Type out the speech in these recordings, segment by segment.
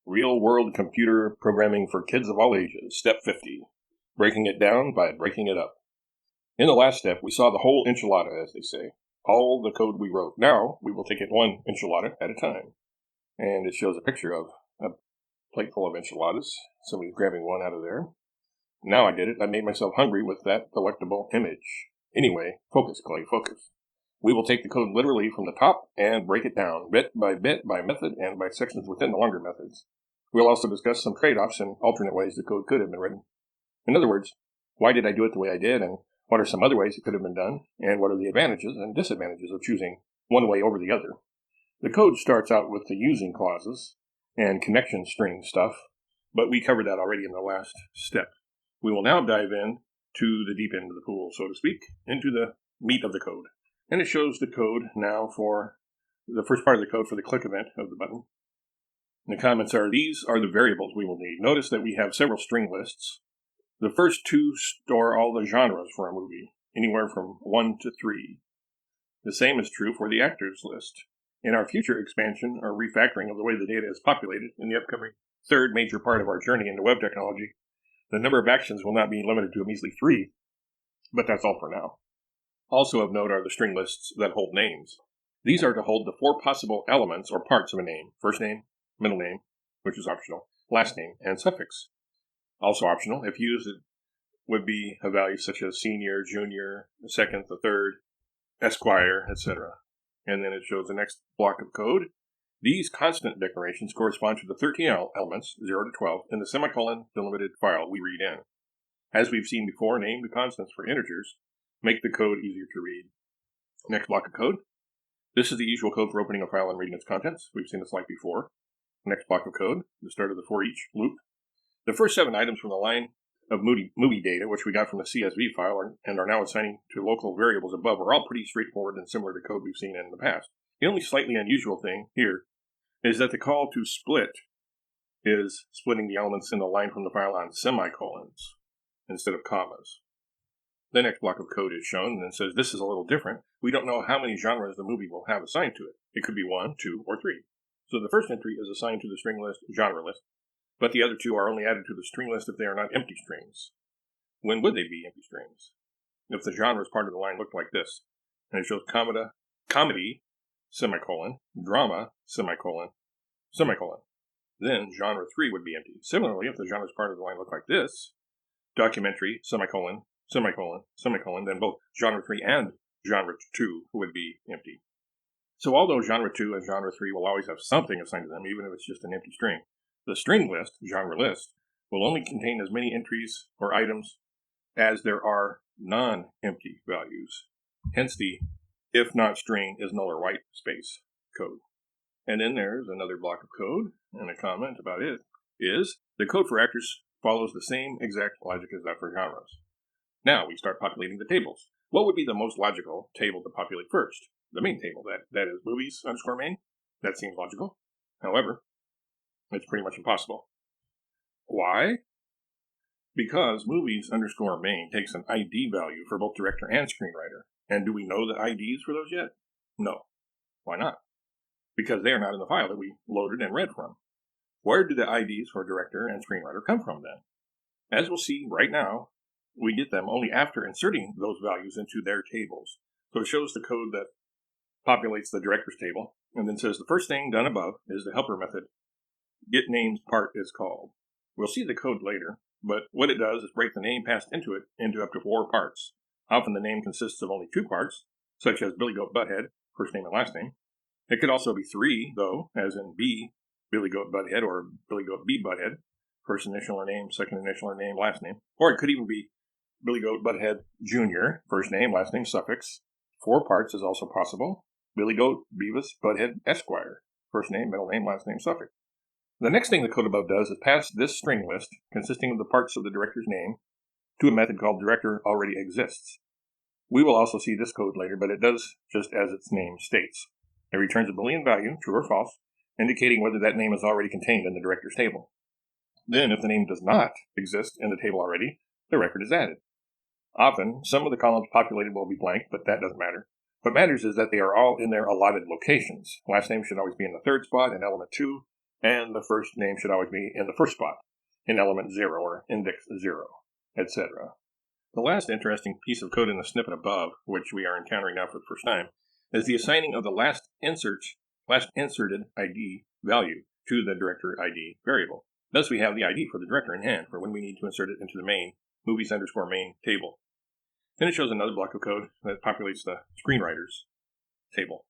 Real-world computer programming for kids of all ages, Step 50. Breaking it down by breaking it up. In the last step, we saw the whole enchilada, as they say. All the code we wrote. Now, we will take it one enchilada at a time. And it shows a picture of a plate full of enchiladas. Somebody's grabbing one out of there. Now I get it. I made myself hungry with that delectable image. Anyway, focus, Clay, focus. We will take the code literally from the top and break it down, bit, by method, and by sections within the longer methods. We'll also discuss some trade-offs and alternate ways the code could have been written. In other words, why did I do it the way I did, and what are some other ways it could have been done, and what are the advantages and disadvantages of choosing one way over the other. The code starts out with the using clauses and connection string stuff, but we covered that already in the last step. We will now dive in to the deep end of the pool, so to speak, into the meat of the code. And it shows the code now for the first part of the code for the click event of the button. And the comments are, these are the variables we will need. Notice that we have several string lists. The first two store all the genres for a movie, anywhere from 1 to 3. The same is true for the actors list. In our future expansion or refactoring of the way the data is populated in the upcoming third major part of our journey into web technology, the number of actions will not be limited to a measly 3, but that's all for now. Also of note are the string lists that hold names. These are to hold the 4 possible elements or parts of a name: first name, middle name, which is optional, last name, and suffix. Also optional, if used, it would be a value such as senior, junior, the second, the third, esquire, etc. And then it shows the next block of code. These constant declarations correspond to the 13 elements, 0 to 12, in the semicolon delimited file we read in. As we've seen before, name the constants for integers make the code easier to read. Next block of code. This is the usual code for opening a file and reading its contents. We've seen this like before. Next block of code, the start of the for each loop. The first 7 items from the line of movie data, which we got from the CSV file and are now assigning to local variables above, are all pretty straightforward and similar to code we've seen in the past. The only slightly unusual thing here is that the call to split is splitting the elements in the line from the file on semicolons instead of commas. The next block of code is shown and says this is a little different. We don't know how many genres the movie will have assigned to it. It could be 1, 2, or 3. So the first entry is assigned to the string list genre list, but the other 2 are only added to the string list if they are not empty strings. When would they be empty strings? If the genres part of the line looked like this, and it shows comedy, semicolon, drama, semicolon, semicolon, then genre 3 would be empty. Similarly, if the genres part of the line looked like this, documentary, semicolon, semicolon, semicolon, then both genre 3 and genre 2 would be empty. So although genre 2 and genre 3 will always have something assigned to them, even if it's just an empty string, the string list, genre list, will only contain as many entries or items as there are non-empty values. Hence the if not string is null or white space code. And then there's another block of code, and a comment about it is the code for actors follows the same exact logic as that for genres. Now we start populating the tables. What would be the most logical table to populate first? The main table, that is movies _ main. That seems logical. However, it's pretty much impossible. Why? Because movies _ main takes an ID value for both director and screenwriter. And do we know the IDs for those yet? No. Why not? Because they are not in the file that we loaded and read from. Where do the IDs for director and screenwriter come from then? As we'll see right now, we get them only after inserting those values into their tables. So it shows the code that populates the director's table, and then says the first thing done above is the helper method. Get names part is called. We'll see the code later, but what it does is break the name passed into it into up to 4 parts. Often the name consists of only 2 parts, such as Billy Goat Butthead, first name and last name. It could also be 3, though, as in B, Billy Goat Butthead, or Billy Goat B Butthead, first initial or name, second initial or name, last name. Or it could even be Billy Goat Butthead Jr., first name, last name, suffix. 4 parts is also possible. Billy Goat Beavis Butthead Esquire, first name, middle name, last name, suffix. The next thing the code above does is pass this string list, consisting of the parts of the director's name, to a method called director already exists. We will also see this code later, but it does just as its name states. It returns a Boolean value, true or false, indicating whether that name is already contained in the director's table. Then, if the name does not exist in the table already, the record is added. Often, some of the columns populated will be blank, but that doesn't matter. What matters is that they are all in their allotted locations. Last name should always be in the 3rd spot in element 2, and the first name should always be in the first spot, in element 0 or index 0, etc. The last interesting piece of code in the snippet above, which we are encountering now for the first time, is the assigning of the last inserted ID value to the director ID variable. Thus, we have the ID for the director in hand for when we need to insert it into the main movies_main table. Then it shows another block of code that populates the screenwriters table.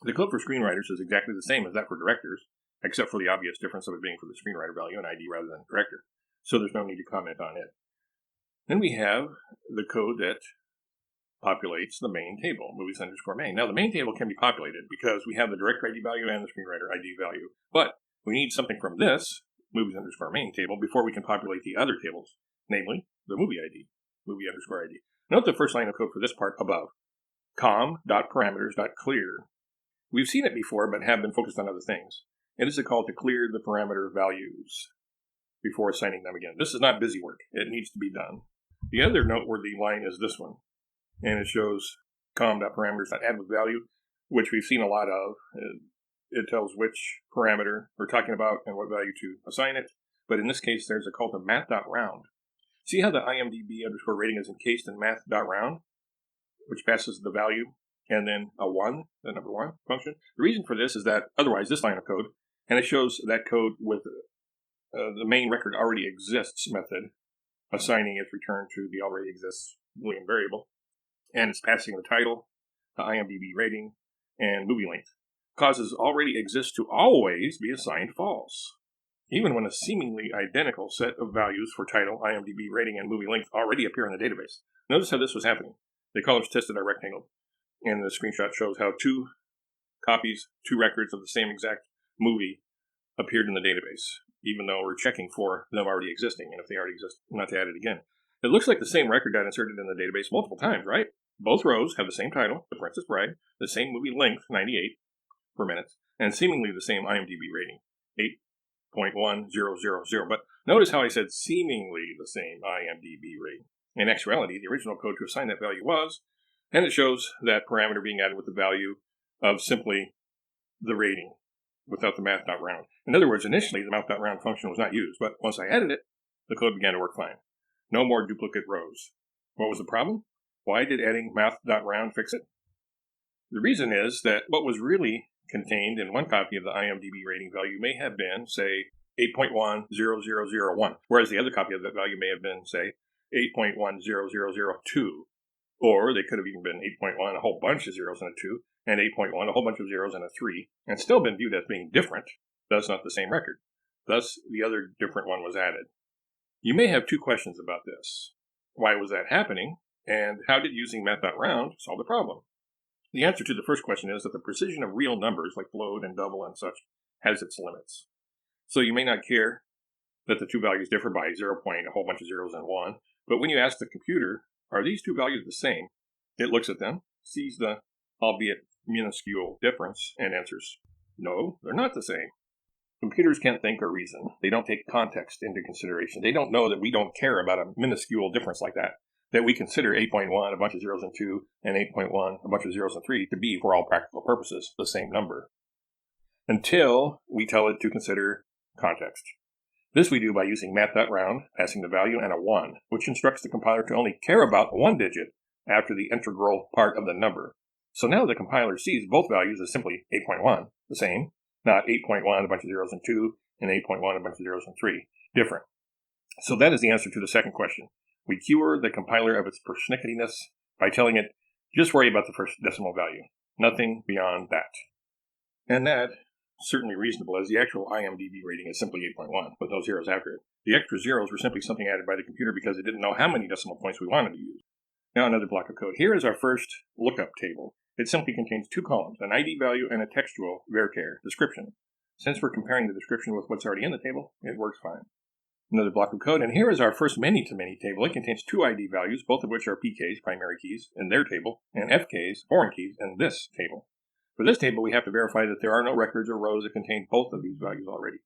The code for screenwriters is exactly the same as that for directors, except for the obvious difference of it being for the screenwriter value and ID rather than director. So there's no need to comment on it. Then we have the code that populates the main table, movies_main. Now, the main table can be populated because we have the director ID value and the screenwriter ID value, but we need something from this movies_main table before we can populate the other tables, namely the movie ID, movie_ID. Note the first line of code for this part above, com.parameters.clear. We've seen it before, but have been focused on other things. It is a call to clear the parameter values before assigning them again. This is not busy work. It needs to be done. The other noteworthy line is this one, and it shows com.parameters.add with value, which we've seen a lot of. It tells which parameter we're talking about and what value to assign it. But in this case, there's a call to math.round. See how the IMDb_rating is encased in math.round, which passes the value and then a 1, the number 1 function. The reason for this is that otherwise this line of code, and it shows that code with the main record already exists method, assigning its return to the already exists Boolean variable, and it's passing the title, the IMDb rating, and movie length. Causes already exist to always be assigned false, even when a seemingly identical set of values for title, IMDb rating, and movie length already appear in the database. Notice how this was happening. The colors tested are rectangle, and the screenshot shows how 2 copies, 2 records of the same exact movie appeared in the database, even though we're checking for them already existing, and if they already exist, not to add it again. It looks like the same record got inserted in the database multiple times, right? Both rows have the same title, The Princess Bride, the same movie length, 98 per minute, and seemingly the same IMDb rating, 8.1000. But notice how I said seemingly the same IMDb rating. In actuality, the original code to assign that value was, and it shows that parameter being added with the value of simply the rating without the math.round. In other words, initially the math.round function was not used, but once I added it, the code began to work fine. No more duplicate rows. What was the problem? Why did adding math.round fix it? The reason is that what was really contained in one copy of the IMDb rating value may have been, say, 8.10001, whereas the other copy of that value may have been, say, 8.10002. Or they could have even been 8.1, a whole bunch of zeros and a 2, and 8.1, a whole bunch of zeros and a 3, and still been viewed as being different, thus not the same record. Thus, the other different one was added. You may have 2 questions about this. Why was that happening? And how did using math.round solve the problem? The answer to the first question is that the precision of real numbers like float and double and such has its limits. So you may not care that the 2 values differ by 0 point, a whole bunch of zeros and 1, but when you ask the computer, are these 2 values the same? It looks at them, sees the albeit minuscule difference, and answers, no, they're not the same. Computers can't think or reason. They don't take context into consideration. They don't know that we don't care about a minuscule difference like that we consider 8.1, a bunch of zeros and 2, and 8.1, a bunch of zeros and 3, to be, for all practical purposes, the same number, until we tell it to consider context. This we do by using math.round, passing the value, and a 1, which instructs the compiler to only care about the 1 digit after the integral part of the number. So now the compiler sees both values as simply 8.1, the same, not 8.1, a bunch of zeros and 2, and 8.1, a bunch of zeros and 3, different. So that is the answer to the second question. We cure the compiler of its pernicketiness by telling it, just worry about the first decimal value. Nothing beyond that. And that, certainly reasonable, as the actual IMDb rating is simply 8.1, with no zeros after it. The extra zeros were simply something added by the computer because it didn't know how many decimal points we wanted to use. Now another block of code. Here is our first lookup table. It simply contains 2 columns, an ID value and a textual varchar description. Since we're comparing the description with what's already in the table, it works fine. Another block of code, and here is our first many-to-many table. It contains 2 ID values, both of which are PKs, primary keys, in their table, and FKs, foreign keys, in this table. For this table, we have to verify that there are no records or rows that contain both of these values already.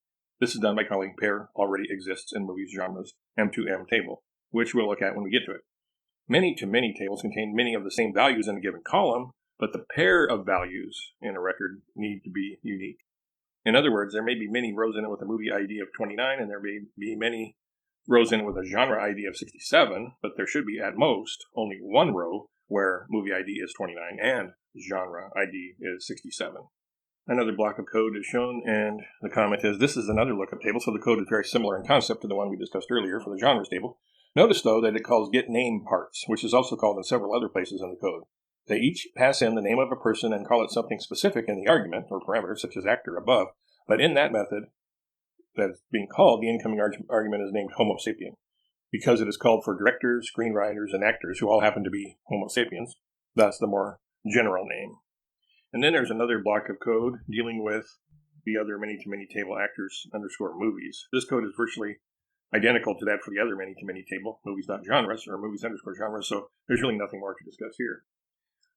This is done by calling pair already exists in movies genres M2M table, which we'll look at when we get to it. Many-to-many tables contain many of the same values in a given column, but the pair of values in a record need to be unique. In other words, there may be many rows in it with a movie ID of 29, and there may be many rows in it with a genre ID of 67, but there should be, at most, only one row where movie ID is 29 and genre ID is 67. Another block of code is shown, and the comment is, this is another lookup table, so the code is very similar in concept to the one we discussed earlier for the genres table. Notice, though, that it calls getName parts, which is also called in several other places in the code. They each pass in the name of a person and call it something specific in the argument, or parameter, such as actor above, but in that method that's being called, the incoming argument is named Homo sapien, because it is called for directors, screenwriters, and actors who all happen to be Homo sapiens. That's the more general name. And then there's another block of code dealing with the other many-to-many table actors underscore movies. This code is virtually identical to that for the other many-to-many table, movies.genres, or movies underscore genres, so there's really nothing more to discuss here.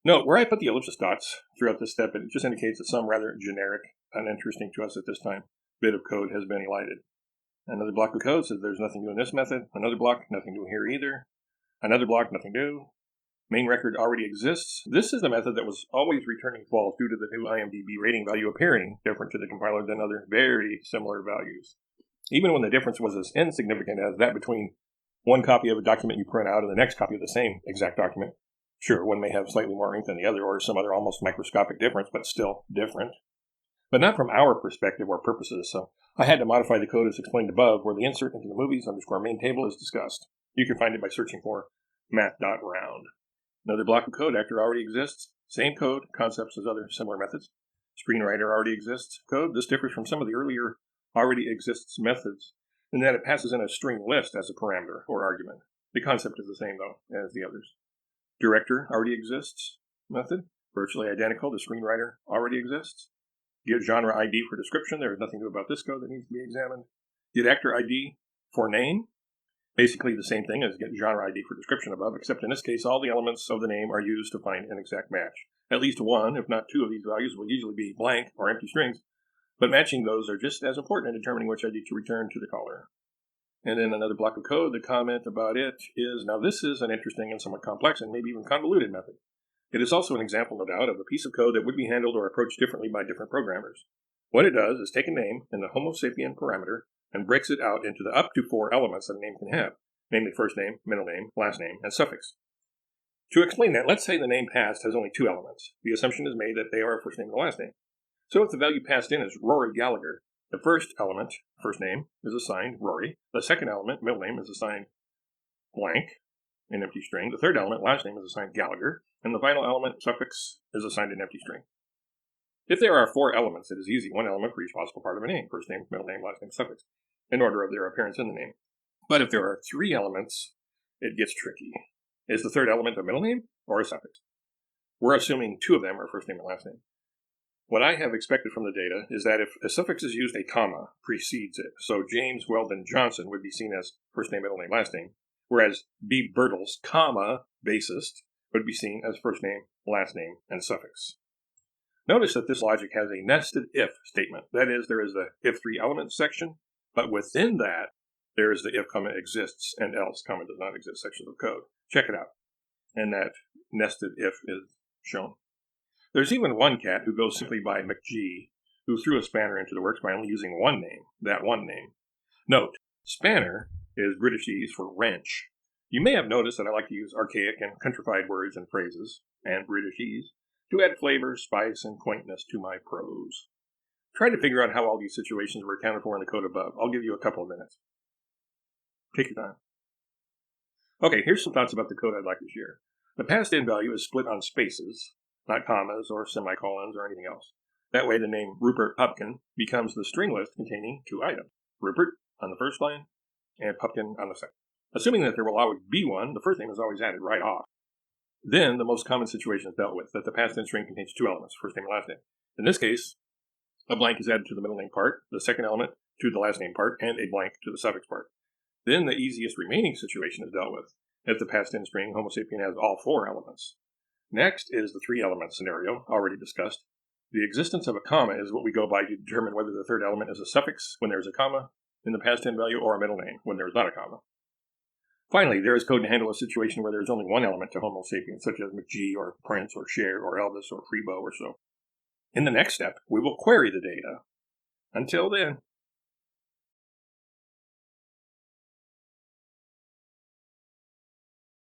Note, where I put the ellipsis dots throughout this step, it just indicates that some rather generic, uninteresting to us at this time, bit of code has been elided. Another block of code says there's nothing new in this method. Another block, nothing new here either. Another block, nothing new. Main record already exists. This is the method that was always returning false due to the new IMDb rating value appearing different to the compiler than other very similar values. Even when the difference was as insignificant as that between one copy of a document you print out and the next copy of the same exact document. Sure, one may have slightly more ink than the other or some other almost microscopic difference, but still different. But not from our perspective or purposes, so I had to modify the code as explained above, where the insert into the movies underscore main table is discussed. You can find it by searching for math.round. Another block of code, actor already exists. Same code, concepts as other similar methods. Screenwriter already exists. Code, this differs from some of the earlier already exists methods in that it passes in a string list as a parameter or argument. The concept is the same, though, as the others. Director already exists method, virtually identical to screenwriter already exists. Get genre ID for description, there is nothing new about this code that needs to be examined. Get actor ID for name, basically the same thing as get genre ID for description above, except in this case all the elements of the name are used to find an exact match. At least one, if not two of these values will usually be blank or empty strings, but matching those are just as important in determining which ID to return to the caller. And then another block of code, the comment about it is, now this is an interesting and somewhat complex and maybe even convoluted method. It is also an example, no doubt, of a piece of code that would be handled or approached differently by different programmers. What it does is take a name and the Homo sapien parameter and breaks it out into the up to 4 elements that a name can have, namely first name, middle name, last name, and suffix. To explain that, let's say the name passed has only 2 elements. The assumption is made that they are a first name and a last name. So if the value passed in is Rory Gallagher, the first element, first name, is assigned Rory. The second element, middle name, is assigned blank, an empty string. The third element, last name, is assigned Gallagher. And the final element, suffix, is assigned an empty string. If there are 4 elements, it is easy. One element for each possible part of a name, first name, middle name, last name, suffix, in order of their appearance in the name. But if there are 3 elements, it gets tricky. Is the third element a middle name or a suffix? We're assuming 2 of them are first name and last name. What I have expected from the data is that if a suffix is used, a comma precedes it. So James Weldon Johnson would be seen as first name, middle name, last name, whereas B. Birtles, comma, bassist, would be seen as first name, last name, and suffix. Notice that this logic has a nested if statement. That is, there is the if 3 elements section, but within that, there is the if, comma, exists, and else, comma, does not exist sections of code. Check it out. And that nested if is shown. There's even one cat who goes simply by McG, who threw a spanner into the works by only using one name, that one name. Note, spanner is Britishese for wrench. You may have noticed that I like to use archaic and countrified words and phrases, and Britishese, to add flavor, spice, and quaintness to my prose. Try to figure out how all these situations were accounted for in the code above. I'll give you a couple of minutes. Take your time. Okay, here's some thoughts about the code I'd like to share. The passed-in value is split on spaces, not commas or semicolons or anything else. That way the name Rupert Pupkin becomes the string list containing 2 items. Rupert on the first line and Pupkin on the second. Assuming that there will always be one, the first name is always added right off. Then the most common situation is dealt with, that the passed-in string contains 2 elements, first name and last name. In this case, a blank is added to the middle name part, the second element to the last name part, and a blank to the suffix part. Then the easiest remaining situation is dealt with, if the passed-in string Homo sapien has all 4 elements. Next is the 3-element scenario, already discussed. The existence of a comma is what we go by to determine whether the third element is a suffix when there is a comma in the passed-in value or a middle name when there is not a comma. Finally, there is code to handle a situation where there is only one element to Homo sapien, such as McG or Prince or Cher or Elvis or Freebo or so. In the next step, we will query the data. Until then.